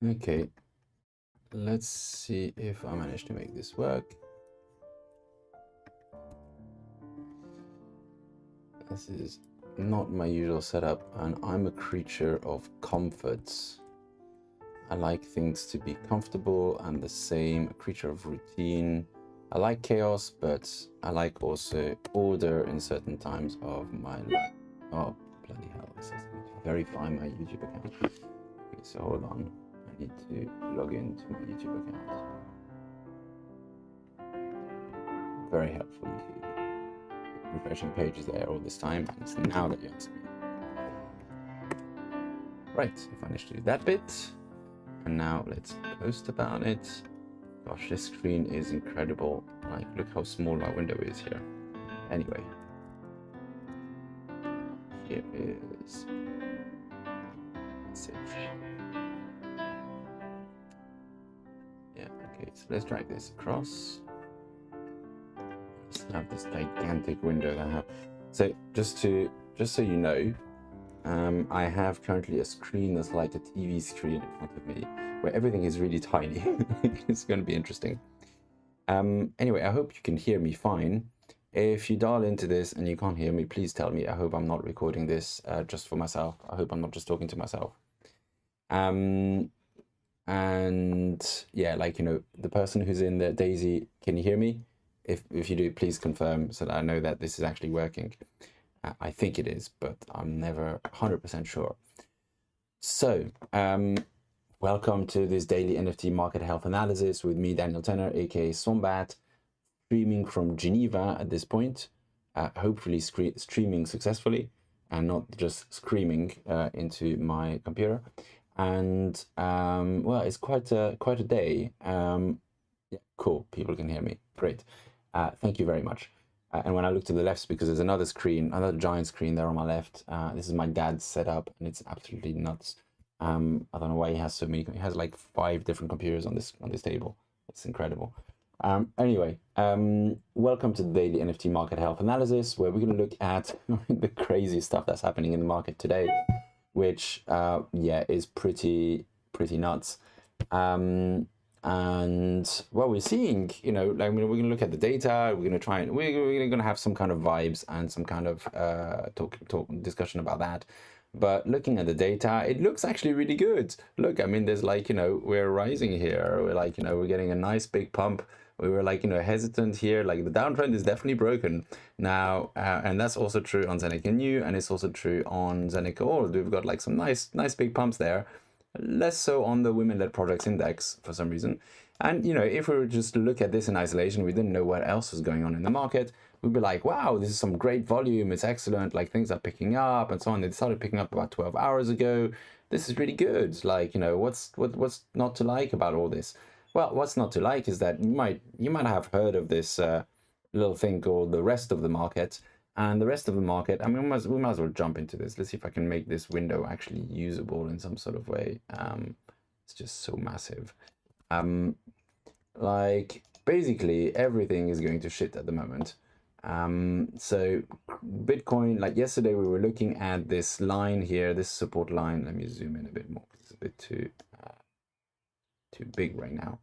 Okay, let's see if I manage to make this work. This is not my usual setup, and I'm a creature of comforts. I like things to be comfortable and the same, a creature of routine. I like chaos, but I like also order in certain times of my life. Oh, bloody hell, this is going to verify my YouTube account. Okay, so hold on. I need to log into my YouTube account. Very helpful, YouTube. Refreshing pages there all this time, and it's now that you ask me. Right, I managed to do that bit. And now let's post about it. Gosh, this screen is incredible. Like, look how small my window is here. Anyway, here is message. Yeah, okay, so let's drag this across. Let's have this gigantic window that I have. So just so you know, I have currently a screen that's like a TV screen in front of me, where everything is really tiny. It's going to be interesting. Anyway, I hope you can hear me fine. If you dial into this and you can't hear me, please tell me. I hope I'm not recording this just for myself. I hope I'm not just talking to myself. And yeah, like, you know, the person who's in there, Daisy, can you hear me? If you do, please confirm so that I know that this is actually working. I think it is, but I'm never 100% sure. So, welcome to this daily NFT market health analysis with me, Daniel Tenner, aka Swombat, streaming from Geneva at this point, hopefully streaming successfully and not just screaming into my computer. And well, it's quite a day. Yeah, cool. People can hear me. Great. Thank you very much. And when I look to the left, because there's another screen, another giant screen there on my left. This is my dad's setup, and it's absolutely nuts. I don't know why he has so many. He has like 5 different computers on this table. It's incredible. Anyway, welcome to the daily NFT market health analysis, where we're going to look at the crazy stuff that's happening in the market today, which yeah, is pretty nuts. And well, we're seeing, you know, like, we're going to look at the data. We're going to try and we're going to have some kind of vibes and some kind of talk discussion about that. But looking at the data, it looks actually really good. Look, I mean, there's like, you know, we're rising here. We're like, you know, we're getting a nice big pump. We were like, you know, hesitant here. Like, the downtrend is definitely broken now, and that's also true on Zeneca New, and it's also true on Zeneca Old. We've got like some nice big pumps there. Less so on the women-led projects index for some reason. And, you know, if we were just to look at this in isolation, we didn't know what else was going on in the market, we'd be like, wow, this is some great volume, it's excellent, like things are picking up and so on. They started picking up about 12 hours ago. This is really good. Like, you know, what's not to like about all this? Well, what's not to like is that you might have heard of this little thing called the rest of the market. And the rest of the market, I mean, we might as well jump into this. Let's see if I can make this window actually usable in some sort of way. It's just so massive. Like, basically, everything is going to shit at the moment. So Bitcoin, like yesterday, we were looking at this line here, this support line. Let me zoom in a bit more because it's a bit too big right now.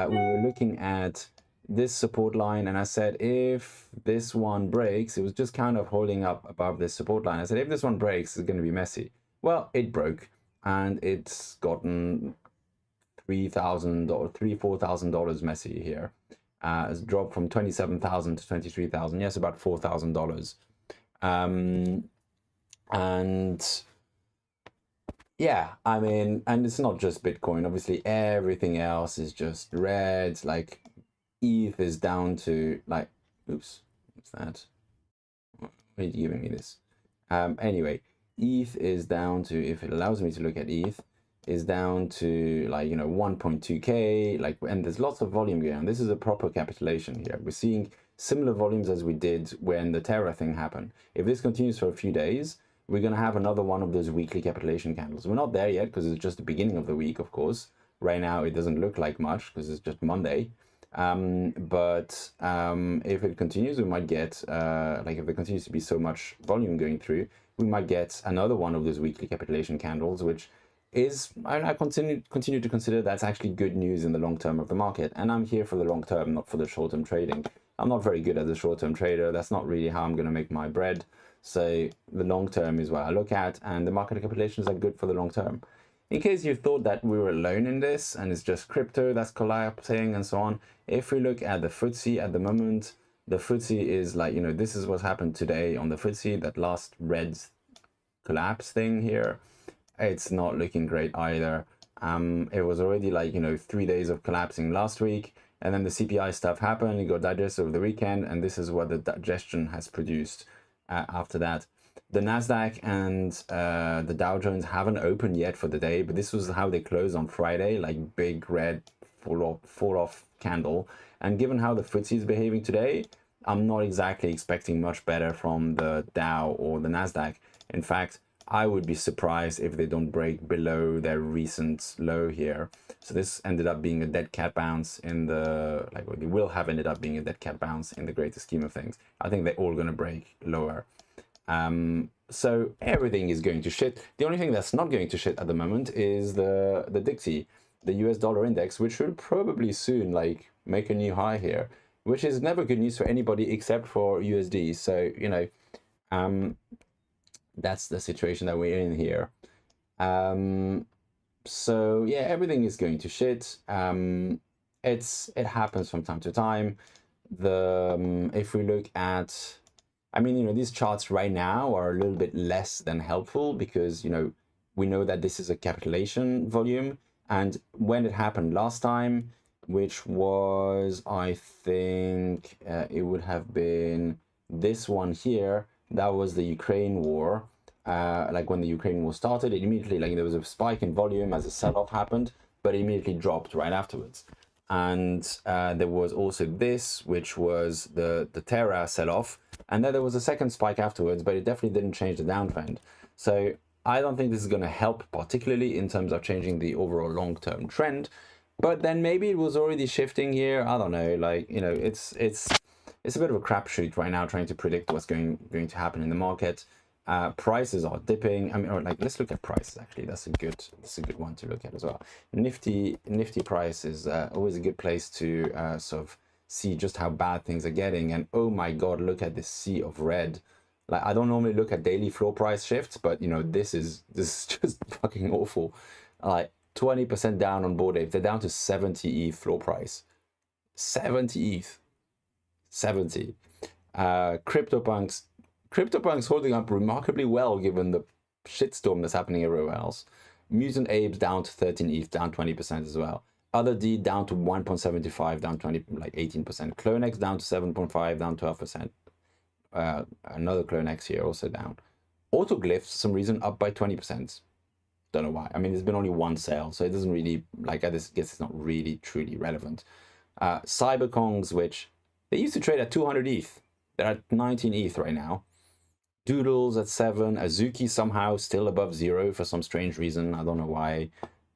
We were looking at this support line, and I said if this one breaks, it was just kind of holding up above this support line. I said if this one breaks, it's going to be messy. Well, it broke, and it's gotten $4,000 messy here. It's dropped from $27,000 to $23,000. Yes, about $4,000. And yeah, I mean, and it's not just Bitcoin. Obviously, everything else is just red. Like, ETH is down to like, oops, what's that? Why are you giving me this? Anyway, ETH is down to, if it allows me to look at ETH, is down to like, you know, 1.2K, like, and there's lots of volume going on. This is a proper capitulation here. We're seeing similar volumes as we did when the Terra thing happened. If this continues for a few days, we're going to have another one of those weekly capitulation candles. We're not there yet because it's just the beginning of the week, of course. Right now, it doesn't look like much because it's just Monday. But if it continues, we might get, like, if there continues to be so much volume going through, we might get another one of those weekly capitulation candles, which I continue to consider that's actually good news in the long term of the market. And I'm here for the long term, not for the short term trading. I'm not very good as a short term trader. That's not really how I'm going to make my bread. So the long term is what I look at, and the market capitalizations are good for the long term. In case you thought that we were alone in this and it's just crypto that's collapsing and so on, if we look at the FTSE at the moment, the FTSE is like, you know, this is what's happened today on the FTSE, that last red collapse thing here. It's not looking great either. It was already like, you know, 3 days of collapsing last week, and then the CPI stuff happened, it got digested over the weekend, and this is what the digestion has produced after that. The Nasdaq and the Dow Jones haven't opened yet for the day, but this was how they closed on Friday, like big red fall off candle. And given how the FTSE is behaving today, I'm not exactly expecting much better from the Dow or the Nasdaq. In fact, I would be surprised if they don't break below their recent low here. So this ended up being a dead cat bounce in the, like, they will have ended up being a dead cat bounce in the greater scheme of things. I think they're all going to break lower. So everything is going to shit. The only thing that's not going to shit at the moment is the Dixie, the US dollar index, which will probably soon like make a new high here, which is never good news for anybody except for USD. So, you know, that's the situation that we're in here. So yeah, everything is going to shit. It happens from time to time. If we look at, I mean, you know, these charts right now are a little bit less than helpful because, you know, we know that this is a capitulation volume. And when it happened last time, which was, I think, it would have been this one here, that was the Ukraine war. Like when the Ukraine war started, it immediately, like, there was a spike in volume as a sell-off happened, but it immediately dropped right afterwards. And there was also this, which was the Terra sell-off. And then there was a second spike afterwards, but it definitely didn't change the downtrend. So I don't think this is going to help particularly in terms of changing the overall long-term trend. But then maybe it was already shifting here. I don't know. Like, you know, it's a bit of a crapshoot right now trying to predict what's going to happen in the market. Prices are dipping. I mean, or like, let's look at prices. Actually, that's a good one to look at as well. Nifty price is always a good place to sort of see just how bad things are getting. And oh my god, look at this sea of red. Like, I don't normally look at daily floor price shifts, but you know, this is just fucking awful. Like 20% down on Bored Ape. They're down to 70 ETH floor price. 70 ETH. 70. CryptoPunks holding up remarkably well given the shitstorm that's happening everywhere else. Mutant Apes down to 13 ETH, down 20% as well. Other D down to 1.75, down 20, like 18%. CloneX down to 7.5, down 12%. Another CloneX here also down. Autoglyph, for some reason, up by 20%. Don't know why. I mean, there's been only one sale, so it doesn't really, like, I guess it's not really truly relevant. Cyberkongs, which they used to trade at 200 ETH. They're at 19 ETH right now. Doodles at 7. Azuki somehow still above 0 for some strange reason. I don't know why.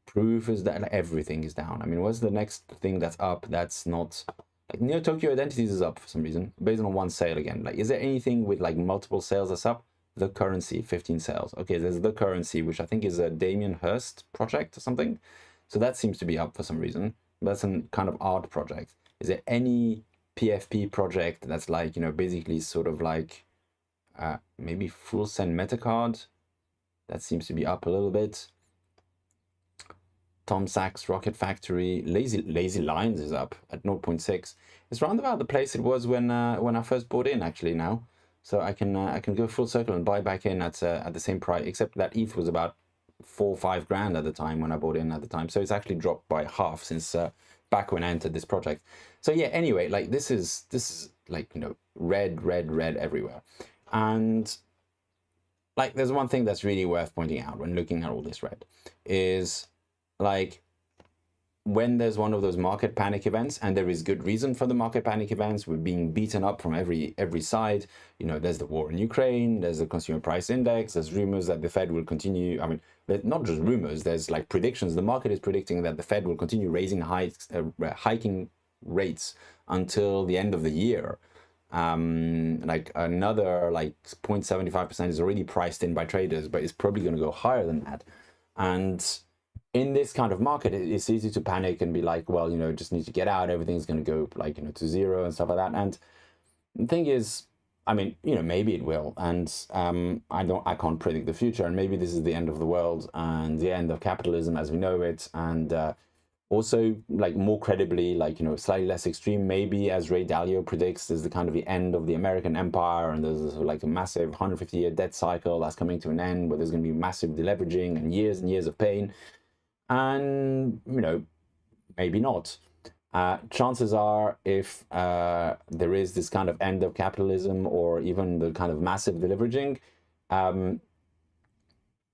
Proof is that everything is down. I mean, what's the next thing that's up that's not, like, Neo Tokyo Identities is up for some reason based on one sale again. Like, is there anything with like multiple sales that's up? The Currency, 15 sales. Okay, there's The Currency, which I think is a Damien Hirst project or something. So that seems to be up for some reason. That's a kind of art project. Is there any PFP project that's like, you know, basically sort of like maybe Full Send Metacard? That seems to be up a little bit. Tom Sachs Rocket Factory, Lazy Lines is up at 0.6. It's round about the place it was when I first bought in actually now. So I can go full circle and buy back in at the same price, except that ETH was about 4 or 5 grand at the time when I bought in at the time. So it's actually dropped by half since back when I entered this project. So yeah, anyway, like this is like, you know, red everywhere. And like, there's one thing that's really worth pointing out when looking at all this red is, like, when there's one of those market panic events, and there is good reason for the market panic events, we're being beaten up from every side. You know, there's the war in Ukraine, there's the consumer price index, there's rumors that the Fed will continue. I mean, not just rumors, there's like predictions. The market is predicting that the Fed will continue raising hiking rates until the end of the year. Like another like 0.75% is already priced in by traders, but it's probably going to go higher than that. And in this kind of market, it's easy to panic and be like, well, you know, just need to get out. Everything's going to go like, you know, to zero and stuff like that. And the thing is, I mean, you know, maybe it will. And I can't predict the future. And maybe this is the end of the world and the end of capitalism as we know it. And also, like, more credibly, like, you know, slightly less extreme, maybe, as Ray Dalio predicts, is the kind of the end of the American empire, and there's like a massive 150-year debt cycle that's coming to an end, where there's going to be massive deleveraging and years of pain. And, you know, maybe not. Chances are, if there is this kind of end of capitalism, or even the kind of massive deleveraging,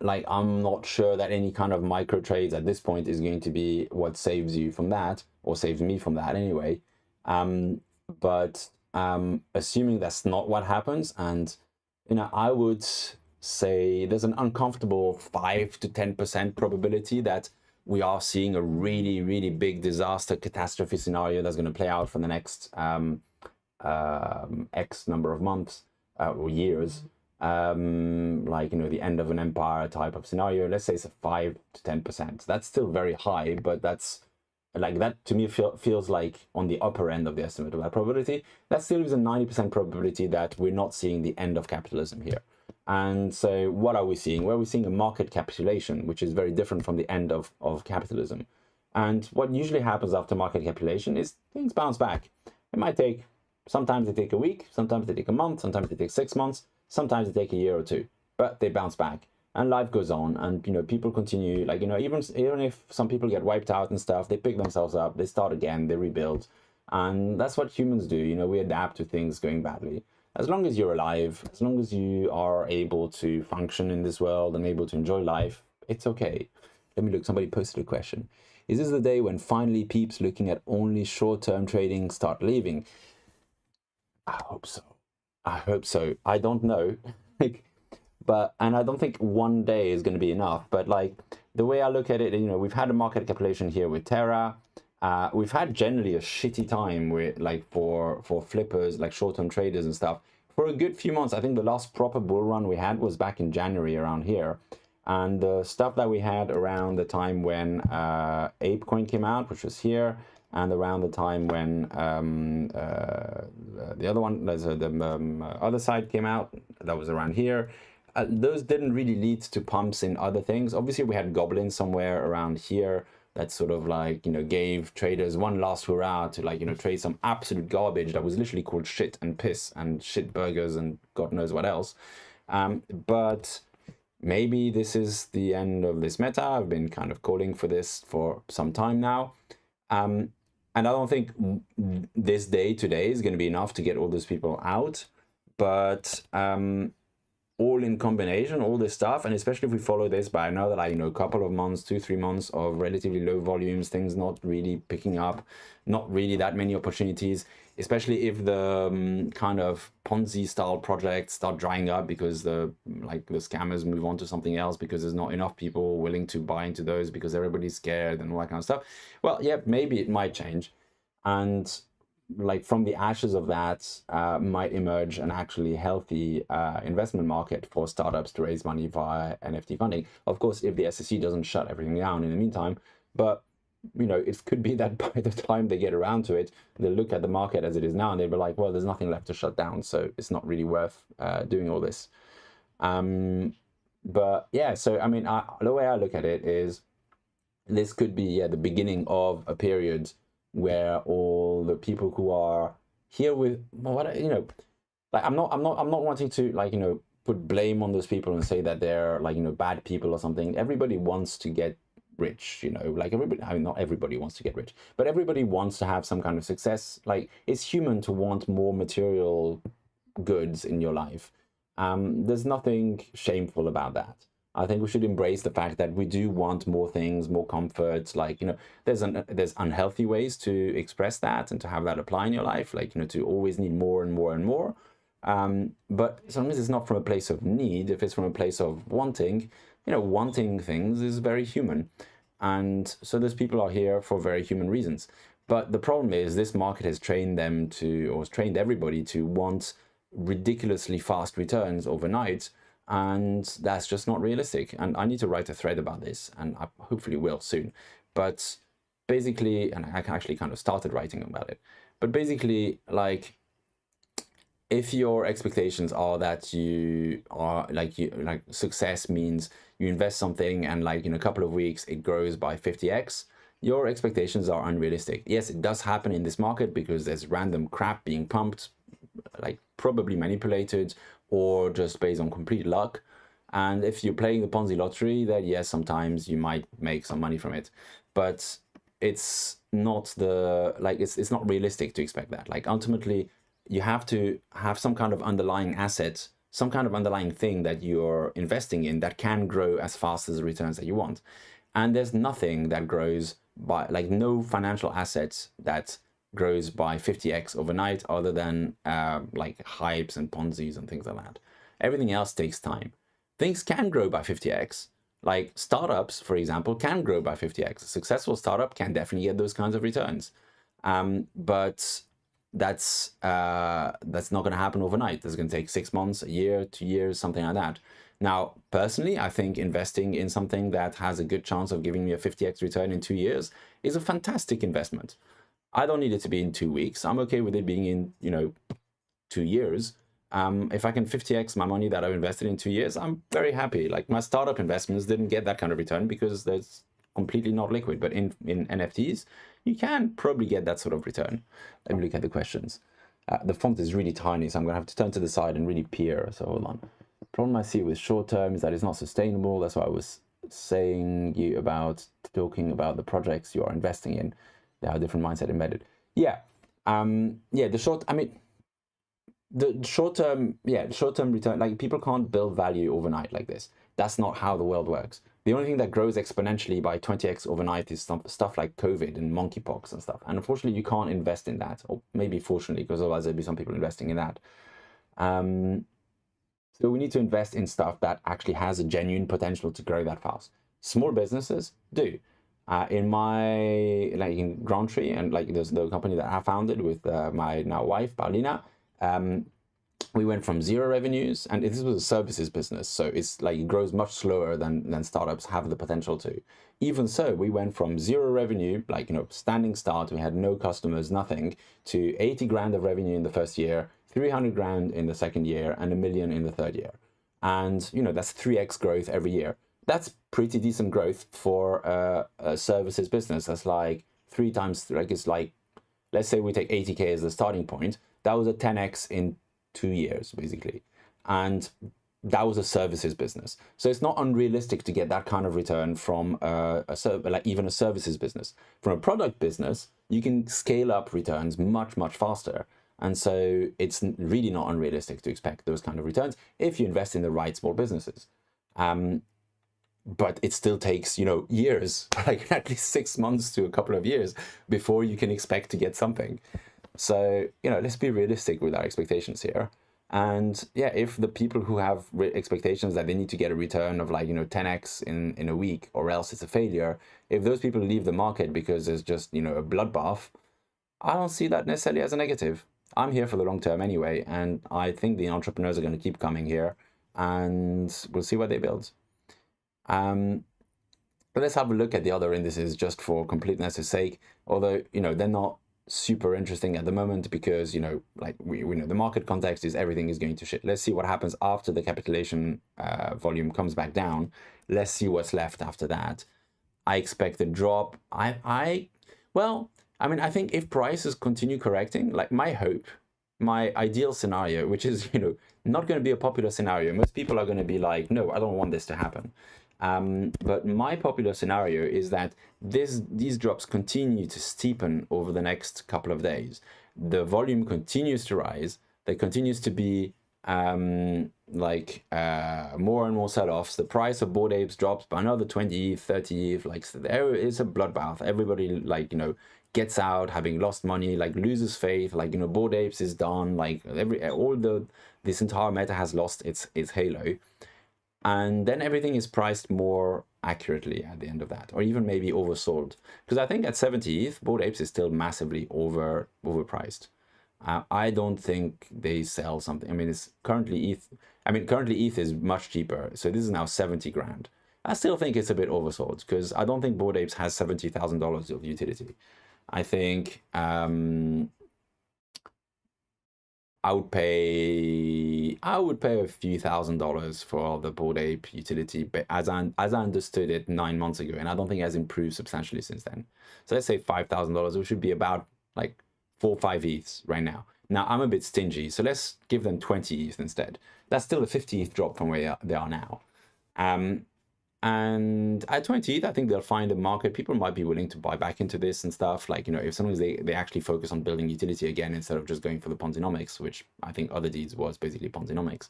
like, I'm not sure that any kind of micro trades at this point is going to be what saves you from that, or saves me from that anyway. But assuming that's not what happens, and, you know, I would say there's an uncomfortable 5 to 10% probability that we are seeing a really, really big disaster catastrophe scenario that's going to play out for the next X number of months or years. Like, you know, the end of an empire type of scenario. Let's say it's a 5 to 10%. That's still very high, but that's like, that to me feels like on the upper end of the estimate of that probability. That still is a 90% probability that we're not seeing the end of capitalism here. And so what are we seeing? Well, we're seeing a market capitulation, which is very different from the end of capitalism. And what usually happens after market capitulation is things bounce back. It might take, sometimes they take a week, sometimes they take a month, sometimes they take 6 months, sometimes they take a year or two, but they bounce back and life goes on. And, you know, people continue, like, you know, even if some people get wiped out and stuff, they pick themselves up, they start again, they rebuild. And that's what humans do. You know, we adapt to things going badly. As long as you're alive, as long as you are able to function in this world and able to enjoy life, it's okay. Let me look, somebody posted a question. Is this the day when finally peeps looking at only short-term trading start leaving? I hope so. I hope so. I don't know. And I don't think one day is going to be enough. But, like, the way I look at it, you know, we've had a market capitulation here with Terra. We've had generally a shitty time with, like, for flippers, like short-term traders and stuff, for a good few months. I think the last proper bull run we had was back in January around here. And the stuff that we had around the time when ApeCoin came out, which was here, and around the time when the other one, the other side came out, that was around here. Those didn't really lead to pumps in other things. Obviously, we had Goblin somewhere around here that sort of, like, you know, gave traders one last hurrah to, like, you know, trade some absolute garbage that was literally called shit and piss and shit burgers and God knows what else. But maybe this is the end of this meta. I've been kind of calling for this for some time now. And I don't think this day today is going to be enough to get all those people out. But all in combination, all this stuff, and especially if we follow this by another, like, you know, a couple of months, 2-3 months of relatively low volumes, things not really picking up, not really that many opportunities, especially if the kind of Ponzi style projects start drying up because the scammers move on to something else because there's not enough people willing to buy into those because everybody's scared and all that kind of stuff. Well, yeah, maybe it might change. And, like, from the ashes of that might emerge an actually healthy investment market for startups to raise money via NFT funding. Of course, if the SEC doesn't shut everything down in the meantime. But, you know, it could be that by the time they get around to it, they'll look at the market as it is now and they'll be like, well, there's nothing left to shut down, so it's not really worth doing all this. But yeah, so I mean, the way I look at it is this could be the beginning of a period where all the people who are here with what, you know, like, I'm not wanting to, like, you know, put blame on those people and say that they're, like, you know, bad people or something. Everybody wants to get rich, you know, like, everybody, I mean, not everybody wants to get rich, but everybody wants to have some kind of success. Like, it's human to want more material goods in your life. There's nothing shameful about that. I think we should embrace the fact that we do want more things, more comforts. Like, you know, there's unhealthy ways to express that and to have that apply in your life, like, you know, to always need more and more and more. But as long as it's not from a place of need, if it's from a place of wanting, you know, wanting things is very human. And so those people are here for very human reasons. But the problem is this market has trained them to, or has trained everybody to want ridiculously fast returns overnight. and that's just not realistic. And I need to write a thread about this, and I hopefully will soon. But basically, and I actually kind of started writing about it, but basically, like, if your expectations are that you are like success means you invest something and like in a couple of weeks it grows by 50x, your expectations are unrealistic. Yes, it does happen in this market because there's random crap being pumped, like probably manipulated or just based on complete luck. And if you're playing the Ponzi lottery, then yes, sometimes you might make some money from it, but it's not it's not realistic to expect that. Like, ultimately, you have to have some kind of underlying asset, some kind of underlying thing that you're investing in that can grow as fast as the returns that you want. And there's nothing that grows by, like, no financial assets that grows by 50x overnight other than like hypes and Ponzi's and things like that. Everything else takes time. Things can grow by 50x. Like startups, for example, can grow by 50x. A successful startup can definitely get those kinds of returns. But that's not going to happen overnight. That's going to take 6 months, a year, 2 years, something like that. Now, personally, I think investing in something that has a good chance of giving me a 50x return in 2 years is a fantastic investment. I don't need it to be in 2 weeks. I'm okay with it being in, 2 years. If I can 50x my money that I've invested in 2 years, I'm very happy. Like, my startup investments didn't get that kind of return because that's completely not liquid. But in NFTs, you can probably get that sort of return. Let me look at the questions. The font is really tiny, so I'm going to have to turn to the side and really peer. So hold on. The problem I see with short term is that it's not sustainable. That's why I was saying talking about the projects you are investing in. They have a different mindset embedded. Yeah. The short-term return, like, people can't build value overnight like this. That's not how the world works. The only thing that grows exponentially by 20x overnight is stuff like COVID and monkeypox and stuff. And unfortunately, you can't invest in that. Or maybe fortunately, because otherwise there'd be some people investing in that. So we need to invest in stuff that actually has a genuine potential to grow that fast. Small businesses do. In Grantry, and like there's the company that I founded with my now wife, Paulina, we went from 0 revenues, and this was a services business, so it's like it grows much slower than startups have the potential to. Even so, we went from 0 revenue, standing start, we had no customers, nothing, to 80 grand of revenue in the first year, 300 grand in the second year, and $1 million in the third year. And that's 3x growth every year. That's pretty decent growth for a services business. That's like 3 times, it's like, let's say we take 80K as the starting point. That was a 10x in 2 years, basically. And that was a services business. So it's not unrealistic to get that kind of return from even a services business. From a product business, you can scale up returns much, much faster. And so it's really not unrealistic to expect those kind of returns if you invest in the right small businesses. But it still takes, years, like at least 6 months to a couple of years before you can expect to get something. So, let's be realistic with our expectations here. And yeah, if the people who have expectations that they need to get a return of 10x in a week or else it's a failure, if those people leave the market because there's just, a bloodbath, I don't see that necessarily as a negative. I'm here for the long term anyway, and I think the entrepreneurs are going to keep coming here, and we'll see what they build. But let's have a look at the other indices just for completeness' sake, although, they're not super interesting at the moment because, we know the market context is everything is going to shit. Let's see what happens after the capitulation volume comes back down. Let's see what's left after that. I expect a drop. I think if prices continue correcting, like my hope, my ideal scenario, which is, not going to be a popular scenario. Most people are going to be like, no, I don't want this to happen. But my popular scenario is that these drops continue to steepen over the next couple of days. The volume continues to rise. There continues to be more and more sell-offs. The price of Bored Apes drops by another 20, 30. There is a bloodbath. Everybody gets out having lost money, loses faith. Bored Apes is done. This entire meta has lost its halo. And then everything is priced more accurately at the end of that, or even maybe oversold. Because I think at 70 ETH, Bored Apes is still massively overpriced. I don't think they sell something. I mean, it's currently ETH. I mean, currently ETH is much cheaper, so this is now 70 grand. I still think it's a bit oversold because I don't think Bored Apes has $70,000 of utility. I think I would pay a few $1,000s for the Bored Ape utility, but as I understood it 9 months ago, and I don't think it has improved substantially since then. So let's say $5,000, which should be about like 4 or 5 ETHs right now. Now I'm a bit stingy, so let's give them 20 ETH instead. That's still a 50 ETH drop from where they are now. And at 20 ETH, I think they'll find a market. People might be willing to buy back into this and stuff. Like, you know, if as long as they actually focus on building utility again instead of just going for the Ponzinomics, which I think other deeds was basically Ponzinomics.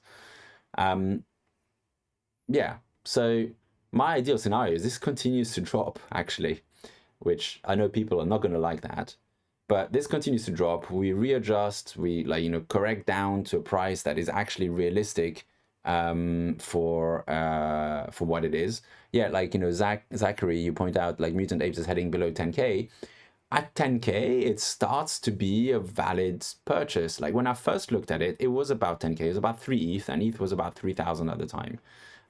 Yeah, so my ideal scenario is this continues to drop, actually, which I know people are not going to like that. But this continues to drop. We readjust, we correct down to a price that is actually realistic for what it is. Yeah, like, you know, Zachary, you point out like Mutant Apes is heading below 10K. At 10K, it starts to be a valid purchase. Like when I first looked at it, it was about 10K. It was about 3 ETH, and ETH was about 3,000 at the time.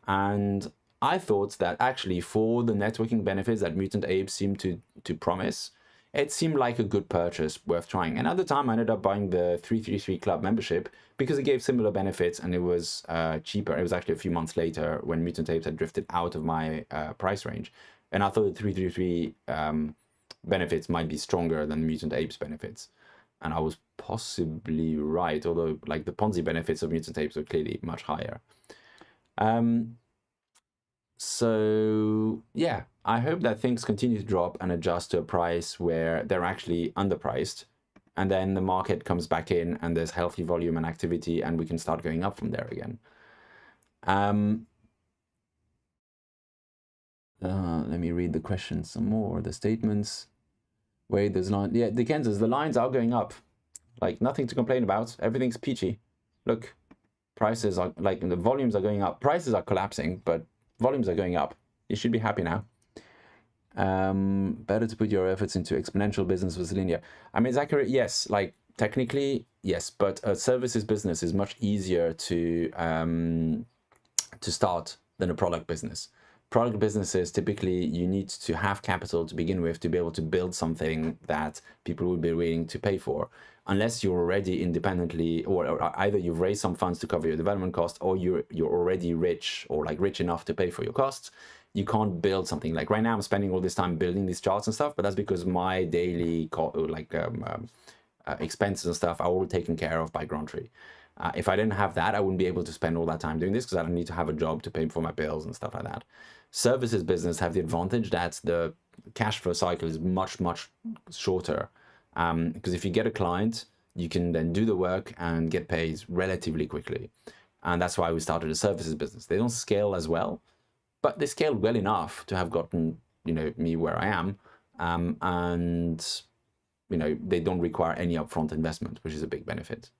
And I thought that actually for the networking benefits that Mutant Apes seemed to promise, it seemed like a good purchase worth trying. And at the time, I ended up buying the 333 Club membership because it gave similar benefits and it was cheaper. It was actually a few months later when Mutant Apes had drifted out of my price range. And I thought the 333 benefits might be stronger than Mutant Apes benefits. And I was possibly right, although like the Ponzi benefits of Mutant Apes were clearly much higher. So yeah, I hope that things continue to drop and adjust to a price where they're actually underpriced, and then the market comes back in and there's healthy volume and activity and we can start going up from there again. Let me read the questions some more, the statements. Wait, there's not, yeah, the Kansas, the lines are going up. Like nothing to complain about. Everything's peachy. Look, prices are like, the volumes are going up. Prices are collapsing, but volumes are going up. You should be happy now. Better to put your efforts into exponential business with linear. I mean, Zachary, yes, like technically, yes, but a services business is much easier to start than a product business. Product businesses, typically, you need to have capital to begin with to be able to build something that people will be willing to pay for. Unless you're already independently, or either you've raised some funds to cover your development cost, or you're already rich or like rich enough to pay for your costs, you can't build something. Like right now, I'm spending all this time building these charts and stuff, but that's because my daily expenses and stuff are all taken care of by Grantry. If I didn't have that, I wouldn't be able to spend all that time doing this because I don't need to have a job to pay for my bills and stuff like that. Services business have the advantage that the cash flow cycle is much, much shorter. Because if you get a client, you can then do the work and get paid relatively quickly. And that's why we started a services business. They don't scale as well, but they scale well enough to have gotten, you know, me where I am. And, you know, they don't require any upfront investment, which is a big benefit.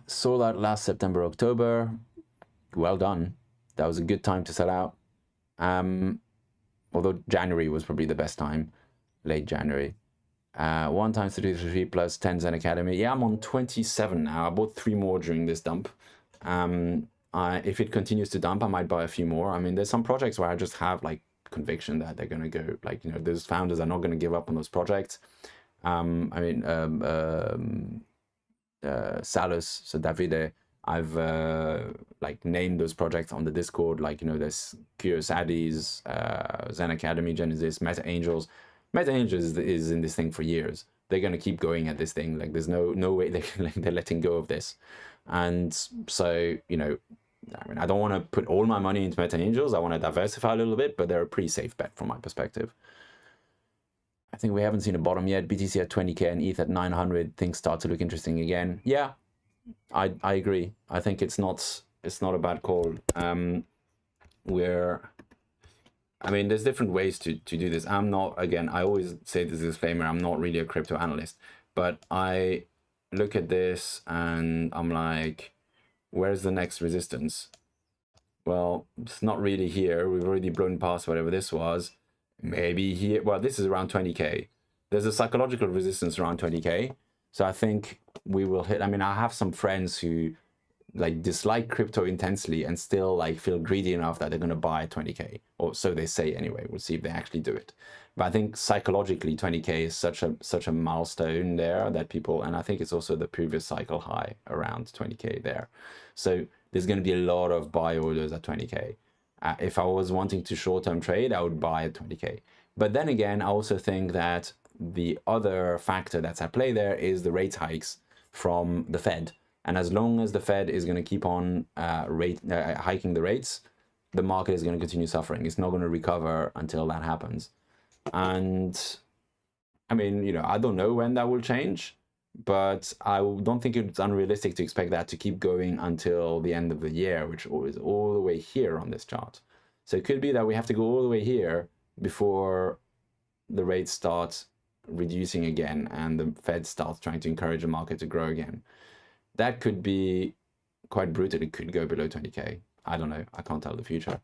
Sold out last September, October. Well done. That was a good time to sell out. Although January was probably the best time. Late January. 1 times 3 plus 10 Zen Academy. Yeah, I'm on 27 now. I bought 3 more during this dump. If it continues to dump, I might buy a few more. I mean, there's some projects where I just have like conviction that they're going to go, like, you know, those founders are not going to give up on those projects. Salus, so Davide, I've like named those projects on the Discord, like, you know, there's Curious Addies, Zen Academy, Genesis, Meta Angels. Meta Angels is in this thing for years. They're going to keep going at this thing. Like, there's no way they're letting go of this. And so, you know, I mean, I don't want to put all my money into Meta Angels. I want to diversify a little bit, but they're a pretty safe bet from my perspective. I think we haven't seen a bottom yet. BTC at 20K and ETH at 900. Things start to look interesting again. Yeah, I agree. I think it's not a bad call. I mean, there's different ways to do this. I'm not, again, I always say this disclaimer, I'm not really a crypto analyst, but I look at this and I'm like, where's the next resistance? Well, it's not really here. We've already blown past whatever this was. Maybe here. Well, this is around 20K. There's a psychological resistance around 20K. So I think we will hit. I mean, I have some friends who like dislike crypto intensely and still like feel greedy enough that they're going to buy 20k, or so they say anyway. We'll see if they actually do it. But I think psychologically 20k is such a milestone there that people, and I think it's also the previous cycle high around 20k there. So there's going to be a lot of buy orders at 20k. If I was wanting to short-term trade, I would buy at 20k. But then again, I also think that the other factor that's at play there is the rate hikes from the Fed. And as long as the Fed is going to keep on hiking the rates, the market is going to continue suffering. It's not going to recover until that happens. And I mean, you know, I don't know when that will change, but I don't think it's unrealistic to expect that to keep going until the end of the year, which is all the way here on this chart. So it could be that we have to go all the way here before the rates start reducing again and the Fed starts trying to encourage the market to grow again. That could be quite brutal. It could go below 20k. I don't know. I can't tell the future.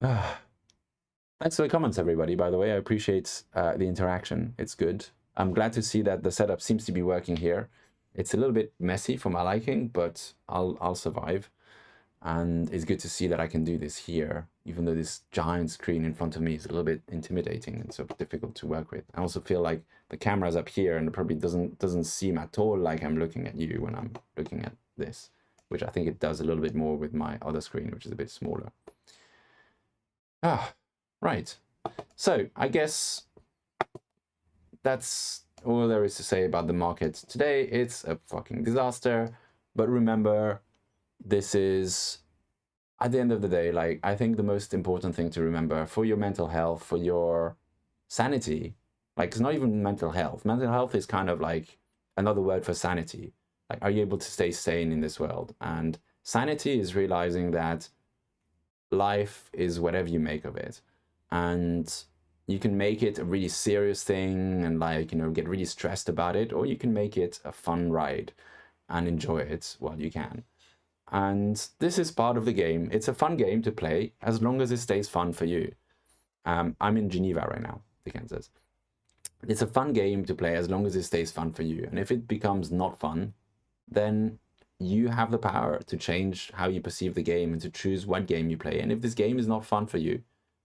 Thanks for the comments, everybody, by the way. I appreciate the interaction. It's good. I'm glad to see that the setup seems to be working here. It's a little bit messy for my liking, but I'll survive. And it's good to see that I can do this here, even though this giant screen in front of me is a little bit intimidating and so difficult to work with. I also feel like the camera's up here and it probably doesn't seem at all like I'm looking at you when I'm looking at this, which I think it does a little bit more with my other screen, which is a bit smaller. Right. So I guess that's all there is to say about the market today. It's a fucking disaster. But remember, this is, at the end of the day, like, I think the most important thing to remember for your mental health, for your sanity, like, it's not even mental health. Mental health is kind of like another word for sanity. Like, are you able to stay sane in this world? And sanity is realizing that life is whatever you make of it. And you can make it a really serious thing and, like, you know, get really stressed about it, or you can make it a fun ride and enjoy it while you can. And this is part of the game. It's a fun game to play as long as it stays fun for you. I'm in Geneva right now, the Kansas. It's a fun game to play as long as it stays fun for you. And if it becomes not fun, then you have the power to change how you perceive the game and to choose what game you play. And if this game is not fun for you,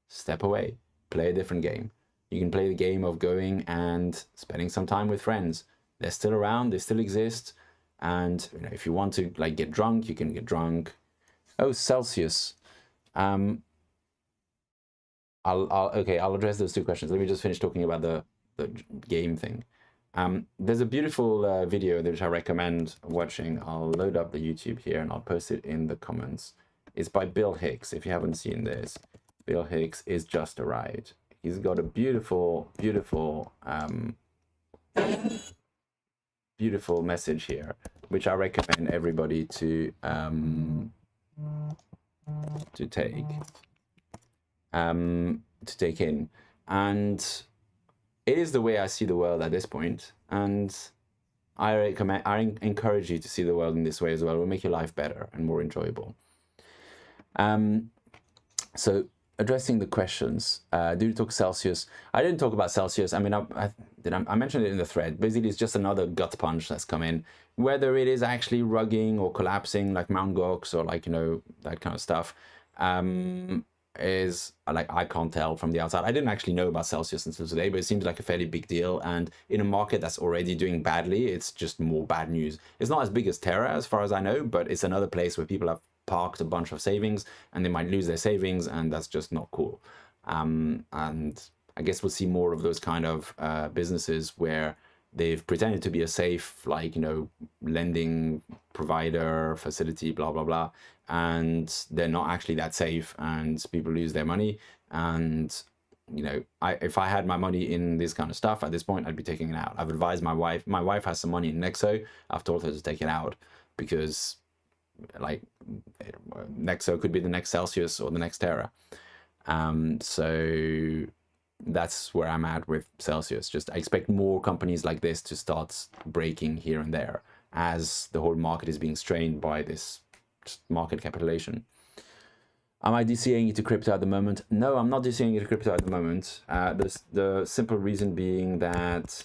step away, play a different game. You can play the game of going and spending some time with friends. They're still around, they still exist. And you know, if you want to, like, get drunk, you can get drunk. Oh, Celsius. I'll address those two questions. Let me just finish talking about the game thing. There's a beautiful video which I recommend watching. I'll load up the YouTube here and I'll post it in the comments. It's by Bill Hicks. If you haven't seen this, Bill Hicks is just a ride. He's got a beautiful, beautiful message here, which I recommend everybody to take in. And it is the way I see the world at this point, and I encourage you to see the world in this way as well. It will make your life better and more enjoyable. So addressing the questions, do you talk Celsius? I didn't talk about Celsius. I mean, I mentioned it in the thread. Basically, it's just another gut punch that's come in. Whether it is actually rugging or collapsing like Mt. Gox or, like, you know, that kind of stuff, is, like, I can't tell from the outside. I didn't actually know about Celsius until today, but it seems like a fairly big deal. And in a market that's already doing badly, it's just more bad news. It's not as big as Terra, as far as I know, but it's another place where people have parked a bunch of savings and they might lose their savings, and that's just not cool. And I guess we'll see more of those kind of businesses where they've pretended to be a safe, like, you know, lending provider, facility, blah, blah, blah, and they're not actually that safe, and people lose their money. And, you know, if I had my money in this kind of stuff at this point, I'd be taking it out. I've advised my wife. My wife has some money in Nexo. I've told her to take it out because, like, Nexo could be the next Celsius or the next Terra. So that's where I'm at with Celsius. Just I expect more companies like this to start breaking here and there as the whole market is being strained by this market capitulation. Am I DCAing into crypto at the moment? No, I'm not DCAing into crypto at the moment. The simple reason being that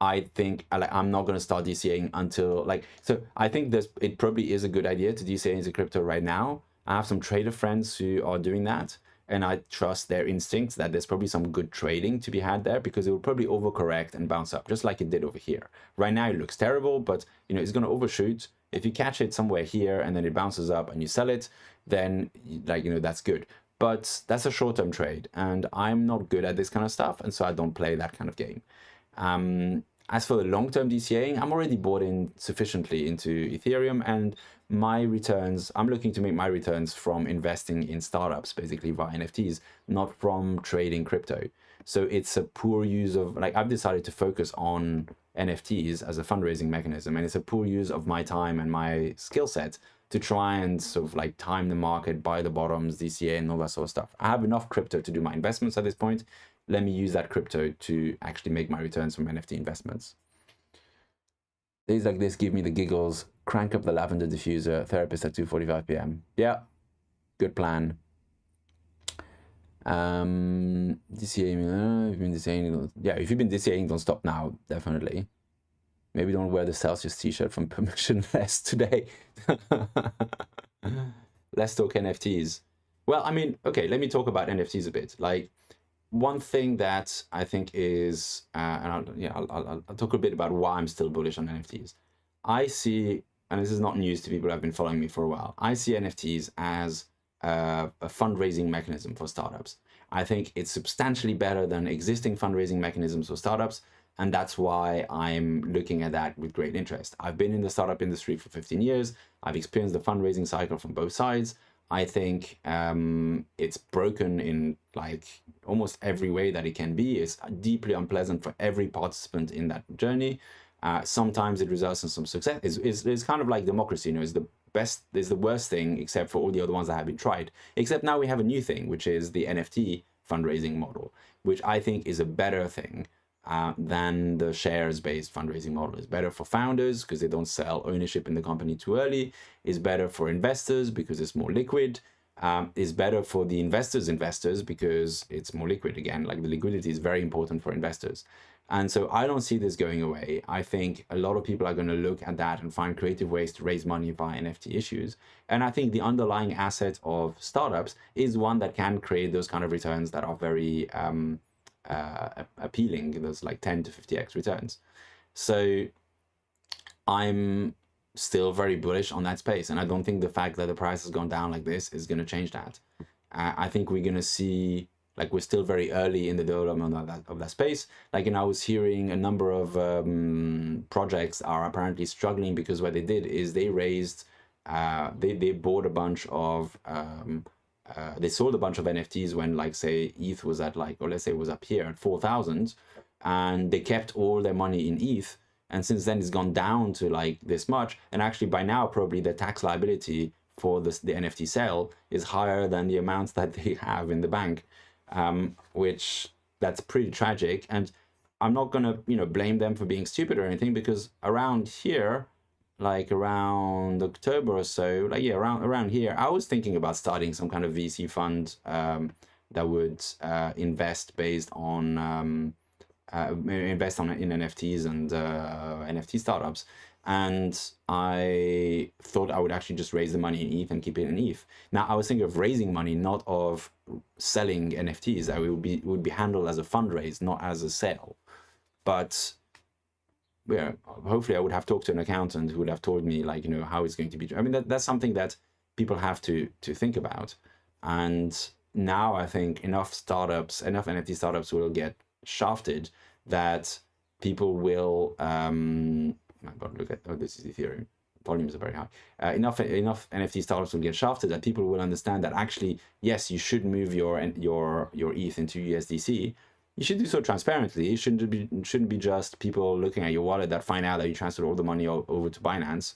I think I'm not going to start DCAing until so I think it probably is a good idea to DCA into crypto right now. I have some trader friends who are doing that, and I trust their instincts that there's probably some good trading to be had there, because it will probably overcorrect and bounce up just like it did over here. Right now it looks terrible, but it's going to overshoot. If you catch it somewhere here and then it bounces up and you sell it, then that's good. But that's a short-term trade, and I'm not good at this kind of stuff, and so I don't play that kind of game. As for the long-term DCAing, I'm already bought in sufficiently into Ethereum, and my returns, I'm looking to make my returns from investing in startups, basically via NFTs, not from trading crypto. So it's a poor use of, I've decided to focus on NFTs as a fundraising mechanism, and it's a poor use of my time and my skill set to try and sort of time the market, buy the bottoms, DCA, and all that sort of stuff. I have enough crypto to do my investments at this point. Let me use that crypto to actually make my returns from NFT investments. Days like this give me the giggles. Crank up the lavender diffuser. Therapist at 2:45 p.m. Yeah, good plan. DCA, you've been DCAing. Yeah, if you've been DCAing, don't stop now, definitely. Maybe don't wear the Celsius t-shirt from permissionless today. Let's talk NFTs. Well, I mean, okay, let me talk about NFTs a bit. One thing that I think is, and I'll talk a bit about why I'm still bullish on NFTs. I see, and this is not news to people who have been following me for a while, I see NFTs as a fundraising mechanism for startups. I think it's substantially better than existing fundraising mechanisms for startups, and that's why I'm looking at that with great interest. I've been in the startup industry for 15 years. I've experienced the fundraising cycle from both sides. I think it's broken in almost every way that it can be. It's deeply unpleasant for every participant in that journey. Sometimes it results in some success. It's kind of like democracy, it's the best, it's the worst thing except for all the other ones that have been tried. Except now we have a new thing, which is the NFT fundraising model, which I think is a better thing than the shares-based fundraising model. Is better for founders because they don't sell ownership in the company too early. Is better for investors because it's more liquid. Is better for the investors because it's more liquid again. The liquidity is very important for investors. And so I don't see this going away. I think a lot of people are going to look at that and find creative ways to raise money via NFT issues. And I think the underlying asset of startups is one that can create those kind of returns that are very appealing. There's 10 to 50x returns. So I'm still very bullish on that space, and I don't think the fact that the price has gone down like this is going to change that. I think we're going to see, we're still very early in the development of that space. I was hearing a number of projects are apparently struggling because what they did is they raised, they bought a bunch of they sold a bunch of NFTs when say ETH was at or let's say it was up here at 4,000, and they kept all their money in ETH, and since then it's gone down to this much, and actually by now probably the tax liability for the NFT sale is higher than the amounts that they have in the bank, which that's pretty tragic. And I'm not gonna blame them for being stupid or anything, because around here, around October or so, around here, I was thinking about starting some kind of VC fund that would invest based on in NFTs and NFT startups. And I thought I would actually just raise the money in ETH and keep it in ETH. Now I was thinking of raising money, not of selling NFTs. That would be handled as a fundraise, not as a sale. But yeah, hopefully I would have talked to an accountant who would have told me how it's going to be. I mean, that's something that people have to think about. And now I think enough NFT startups will get shafted that people will look at, this is Ethereum, volumes are very high. Enough NFT startups will get shafted that people will understand that actually, yes, you should move your ETH into USDC. You should do so transparently. It shouldn't be just people looking at your wallet that find out that you transferred all the money over to Binance,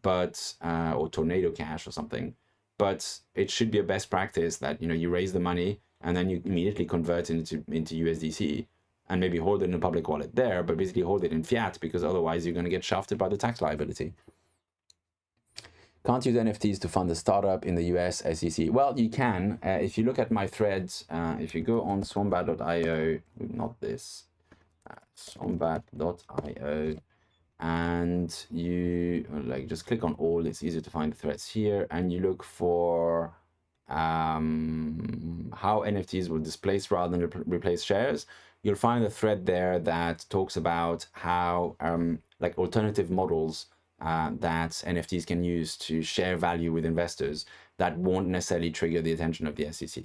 but or Tornado Cash or something. But it should be a best practice that you raise the money and then you immediately convert into USDC and maybe hold it in a public wallet there, but basically hold it in fiat, because otherwise you're going to get shafted by the tax liability. Can't use NFTs to fund a startup in the US SEC. Well, you can. If you look at my threads, if you go on swombat.io, not this, swombat.io, and you like just click on all. It's easier to find the threads here, and you look for how NFTs will displace rather than replace shares. You'll find a thread there that talks about how like alternative models that NFTs can use to share value with investors that won't necessarily trigger the attention of the SEC.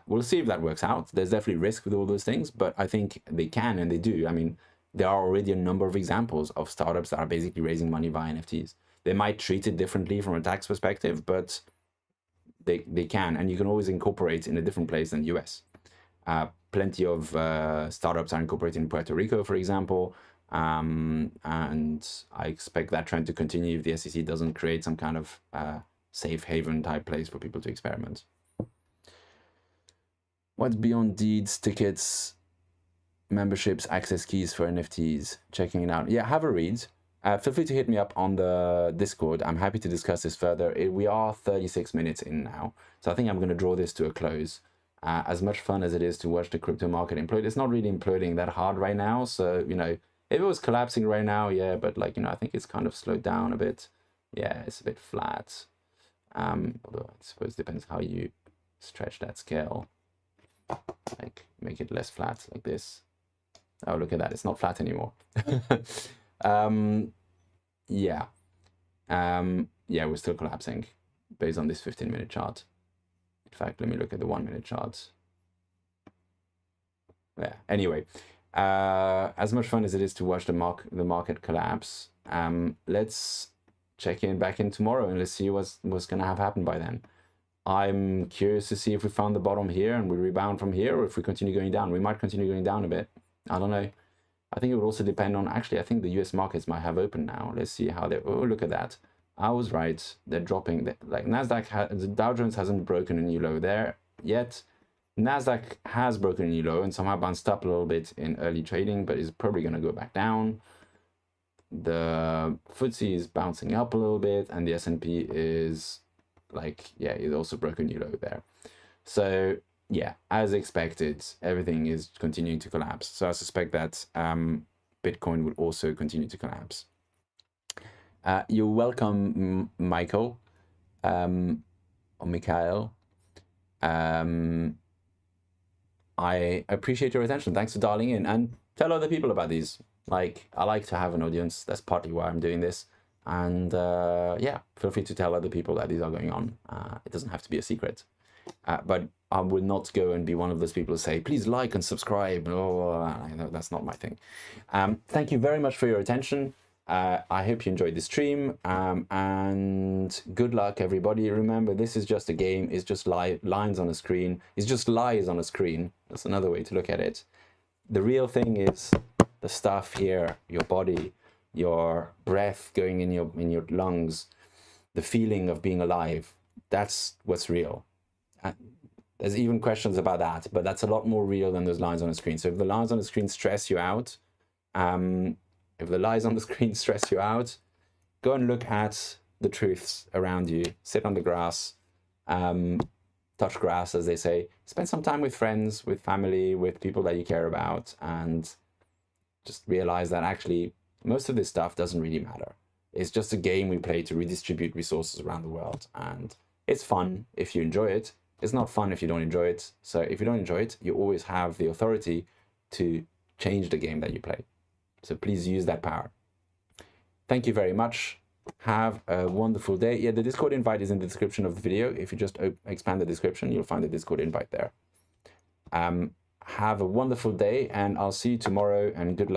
We'll see if that works out. There's definitely risk with all those things, but I think they can and they do. I mean, there are already a number of examples of startups that are basically raising money via NFTs. They might treat it differently from a tax perspective, but they can, and you can always incorporate in a different place than the US. Plenty of startups are incorporated in Puerto Rico, for example, and I expect that trend to continue if the SEC doesn't create some kind of safe haven type place for people to experiment. What's beyond deeds, tickets, memberships, access keys for NFTs? Checking it out. Yeah, have a read. Feel free to hit me up on the Discord. I'm happy to discuss this further. We are 36 minutes in now, so I think I'm going to draw this to a close. As much fun as it is to watch the crypto market implode, it's not really imploding that hard right now. So, you know, if it was collapsing right now, yeah, but like, you know, I think it's kind of slowed down a bit. Yeah, it's a bit flat. Although I suppose it depends how you stretch that scale. Like make it less flat like this. Oh, look at that, it's not flat anymore. Yeah, we're still collapsing based on this 15-minute chart. In fact, let me look at the 1-minute chart. Yeah, anyway, as much fun as it is to watch the market collapse, let's check back in tomorrow and let's see what's going to have happened by then. I'm curious to see if we found the bottom here and we rebound from here, or if we continue going down. We might continue going down a bit. I don't know. I think it would also depend on, actually, I think the US markets might have opened now. Let's see how they, oh, look at that. I was right. They're dropping. Like NASDAQ, the Dow Jones hasn't broken a new low there yet. NASDAQ has broken a new low and somehow bounced up a little bit in early trading, but is probably going to go back down. The FTSE is bouncing up a little bit, and the S&P is like, yeah, it also broke a new low there. So yeah, as expected, everything is continuing to collapse. So I suspect that Bitcoin will also continue to collapse. You're welcome, Michael, or Mikhail. I appreciate your attention. Thanks for dialing in, and tell other people about these. Like, I like to have an audience. That's partly why I'm doing this. And yeah, feel free to tell other people that these are going on. It doesn't have to be a secret. But I will not go and be one of those people who say, please like and subscribe. Oh, that's not my thing. Thank you very much for your attention. I hope you enjoyed the stream, and good luck, everybody. Remember, this is just a game. It's just lines on a screen. It's just lies on a screen. That's another way to look at it. The real thing is the stuff here, your body, your breath going in your lungs, the feeling of being alive. That's what's real. There's even questions about that, but that's a lot more real than those lines on the screen. So if the lines on the screen stress you out, if the lies on the screen stress you out, go and look at the truths around you. Sit on the grass, touch grass, as they say. Spend some time with friends, with family, with people that you care about, and just realize that actually most of this stuff doesn't really matter. It's just a game we play to redistribute resources around the world, and it's fun if you enjoy it. It's not fun if you don't enjoy it. So if you don't enjoy it, you always have the authority to change the game that you play. So please use that power. Thank you very much. Have a wonderful day. Yeah, the Discord invite is in the description of the video. If you just expand the description, you'll find the Discord invite there. Have a wonderful day, and I'll see you tomorrow, and good luck.